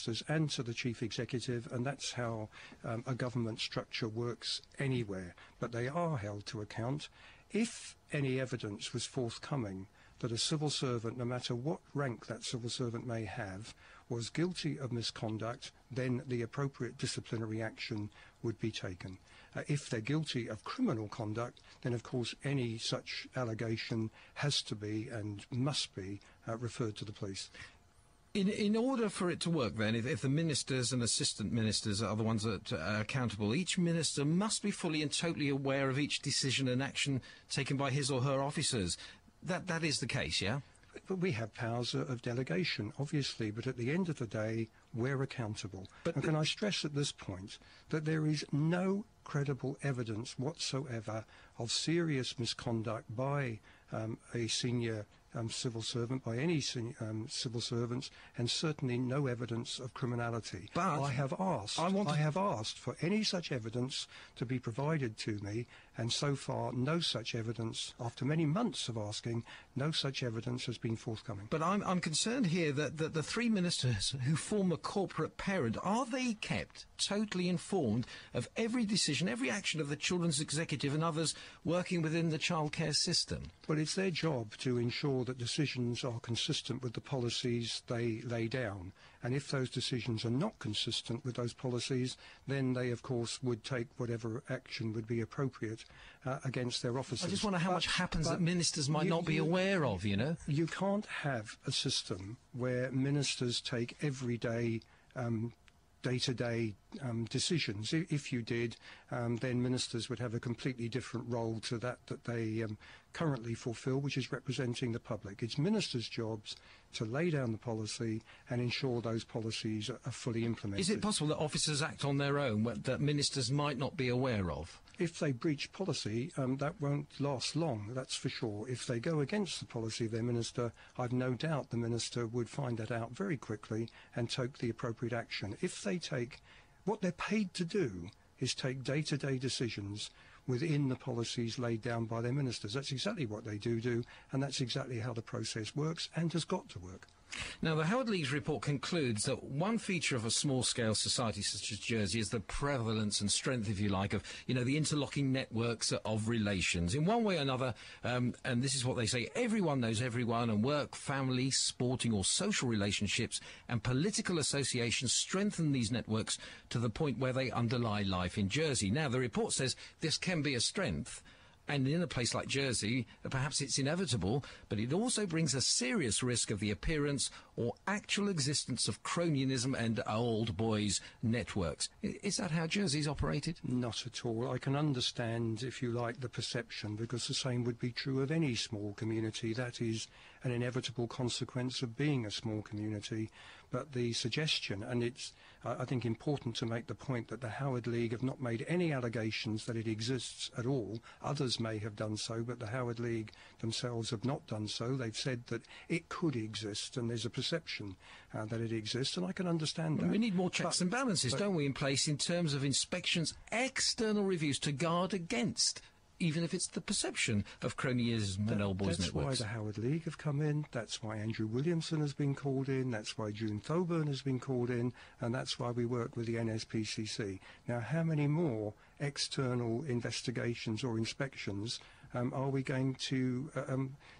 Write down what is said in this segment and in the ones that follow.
ministers and to the chief executive, and that's how a government structure works anywhere. But they are held to account. If any evidence was forthcoming that a civil servant, no matter what rank that civil servant may have, was guilty of misconduct, then the appropriate disciplinary action would be taken. If they're guilty of criminal conduct, then of course any such allegation has to be and must be referred to the police. In order for it to work, then, if the ministers and assistant ministers are the ones that are accountable, each minister must be fully and totally aware of each decision and action taken by his or her officers. That is the case, yeah? But we have powers of delegation, obviously, but at the end of the day, we're accountable. And can I stress at this point that there is no credible evidence whatsoever of serious misconduct by a senior civil servant, by any civil servants, and certainly no evidence of criminality. But I have asked for any such evidence to be provided to me, and so far no such evidence, after many months of asking, no such evidence has been forthcoming. But I'm concerned here that the three ministers who form a corporate parent, are they kept totally informed of every decision, every action of the Children's Executive and others working within the childcare system? Well, it's their job to ensure that decisions are consistent with the policies they lay down. And if those decisions are not consistent with those policies, then they, of course, would take whatever action would be appropriate against their officers. I just wonder how much happens that ministers might not be aware of, you know? You can't have a system where ministers take everyday day-to-day decisions. If you did, then ministers would have a completely different role to that they currently fulfil, which is representing the public. It's ministers' jobs to lay down the policy and ensure those policies are fully implemented. Is it possible that officers act on their own that ministers might not be aware of? If they breach policy, that won't last long, that's for sure. If they go against the policy of their minister, I've no doubt the minister would find that out very quickly and take the appropriate action. If they take, what they're paid to do is take day-to-day decisions within the policies laid down by their ministers. That's exactly what they do, and that's exactly how the process works and has got to work. Now, the Howard League's report concludes that one feature of a small-scale society such as Jersey is the prevalence and strength, if you like, of, the interlocking networks of relations. In one way or another, and this is what they say, everyone knows everyone, and work, family, sporting or social relationships and political associations strengthen these networks to the point where they underlie life in Jersey. Now, the report says this can be a strength, and in a place like Jersey, perhaps it's inevitable, but it also brings a serious risk of the appearance or actual existence of cronyism and old boys networks. Is that how Jersey's operated? Not at all. I can understand, if you like, the perception, because the same would be true of any small community. That is an inevitable consequence of being a small community. But the suggestion, and it's, I think, important to make the point that the Howard League have not made any allegations that it exists at all. Others may have done so, but the Howard League themselves have not done so. They've said that it could exist, and there's a perception that it exists, and I can understand that. We need more checks and balances, don't we, in place in terms of inspections, external reviews to guard against, even if it's the perception of cronyism and old boys networks. That's why the Howard League have come in, that's why Andrew Williamson has been called in, that's why June Thoburn has been called in, and that's why we work with the NSPCC. Now, how many more external investigations or inspections are we going to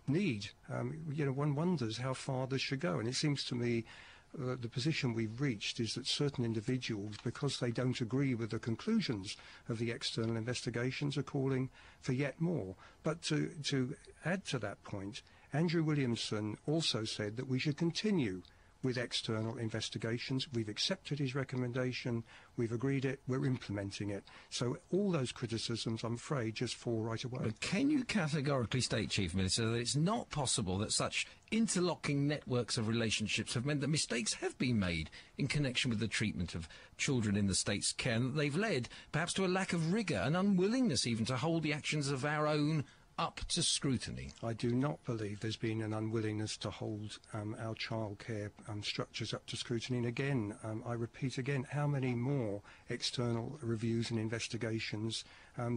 need? One wonders how far this should go, and it seems to me the position we've reached is that certain individuals, because they don't agree with the conclusions of the external investigations, are calling for yet more. But to add to that point, Andrew Williamson also said that we should continue with external investigations. We've accepted his recommendation, we've agreed it, we're implementing it. So all those criticisms, I'm afraid, just fall right away. But can you categorically state, Chief Minister, that it's not possible that such interlocking networks of relationships have meant that mistakes have been made in connection with the treatment of children in the state's care, and that they've led perhaps to a lack of rigour and unwillingness even to hold the actions of our own up to scrutiny? I do not believe there's been an unwillingness to hold our childcare structures up to scrutiny. And again, I repeat again, how many more external reviews and investigations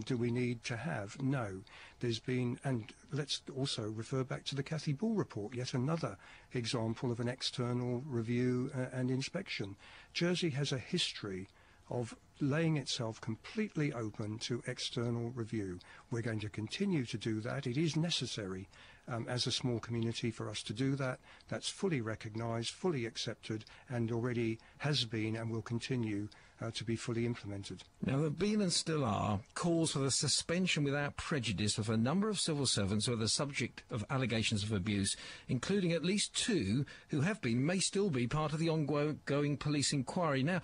do we need to have? No. There's been, and let's also refer back to the Cathy Ball report, yet another example of an external review and inspection. Jersey has a history of laying itself completely open to external review. We're going to continue to do that. It is necessary as a small community for us to do that. That's fully recognised, fully accepted, and already has been and will continue to be fully implemented. Now, there have been and still are calls for the suspension without prejudice of a number of civil servants who are the subject of allegations of abuse, including at least 2 who have been, may still be, part of the ongoing police inquiry. Now,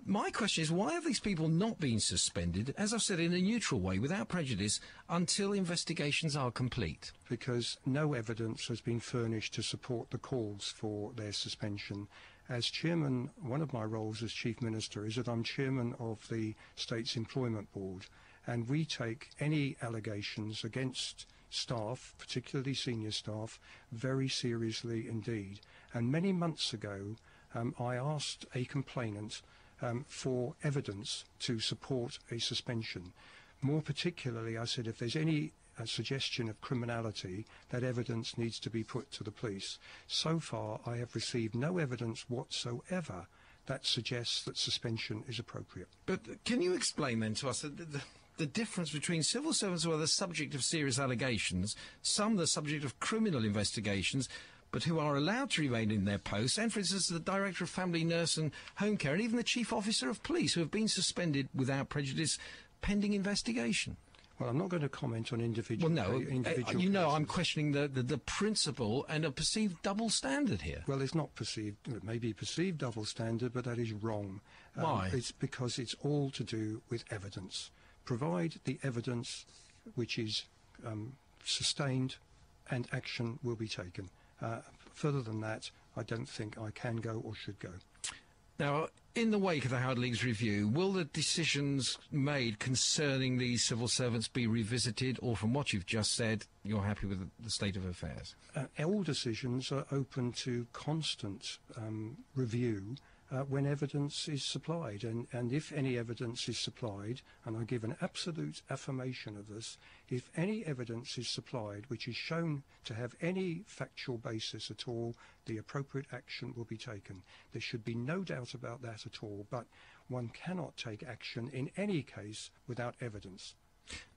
my question is, why have these people not been suspended, as I've said, in a neutral way, without prejudice, until investigations are complete? Because no evidence has been furnished to support the calls for their suspension. As chairman, one of my roles as chief minister is that I'm chairman of the state's employment board, and we take any allegations against staff, particularly senior staff, very seriously indeed. And many months ago, I asked a complainant for evidence to support a suspension. More particularly, I said if there's any suggestion of criminality, that evidence needs to be put to the police. So far, I have received no evidence whatsoever that suggests that suspension is appropriate. But can you explain then to us the difference between civil servants who are the subject of serious allegations, some the subject of criminal investigations, but who are allowed to remain in their posts, and, for instance, the Director of Family Nurse and Home Care, and even the Chief Officer of Police, who have been suspended without prejudice pending investigation? Well, I'm not going to comment on individual cases. I'm questioning the principle and a perceived double standard here. Well, it's not perceived. It may be perceived double standard, but that is wrong. Why? It's because it's all to do with evidence. Provide the evidence which is sustained, and action will be taken. Further than that, I don't think I can go or should go. Now, in the wake of the Howard League's review, will the decisions made concerning these civil servants be revisited, or from what you've just said, you're happy with the state of affairs? All decisions are open to constant review when evidence is supplied. And if any evidence is supplied, and I give an absolute affirmation of this, if any evidence is supplied which is shown to have any factual basis at all, the appropriate action will be taken. There should be no doubt about that at all, but one cannot take action in any case without evidence.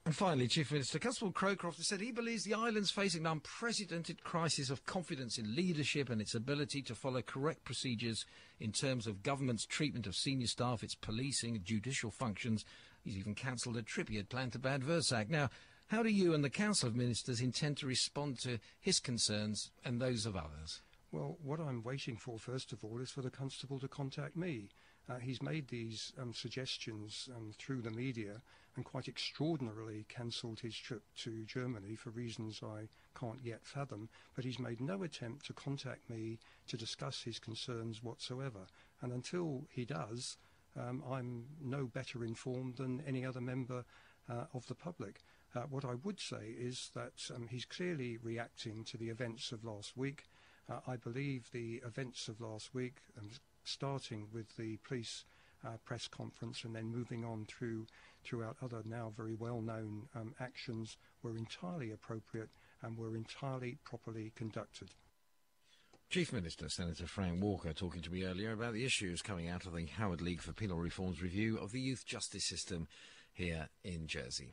And finally, Chief Minister, Constable Crowcroft has said he believes the island's facing an unprecedented crisis of confidence in leadership and its ability to follow correct procedures in terms of government's treatment of senior staff, its policing and judicial functions. He's even cancelled a trip he had planned to Bad Versac. Now, how do you and the Council of Ministers intend to respond to his concerns and those of others? Well, what I'm waiting for, first of all, is for the Constable to contact me. He's made these suggestions through the media and quite extraordinarily cancelled his trip to Germany for reasons I can't yet fathom, but he's made no attempt to contact me to discuss his concerns whatsoever. And until he does, I'm no better informed than any other member of the public. What I would say is that he's clearly reacting to the events of last week. I believe the events of last week, starting with the police press conference and then moving on throughout other now very well-known actions, were entirely appropriate and were entirely properly conducted. Chief Minister, Senator Frank Walker, talking to me earlier about the issues coming out of the Howard League for Penal Reform's review of the youth justice system here in Jersey.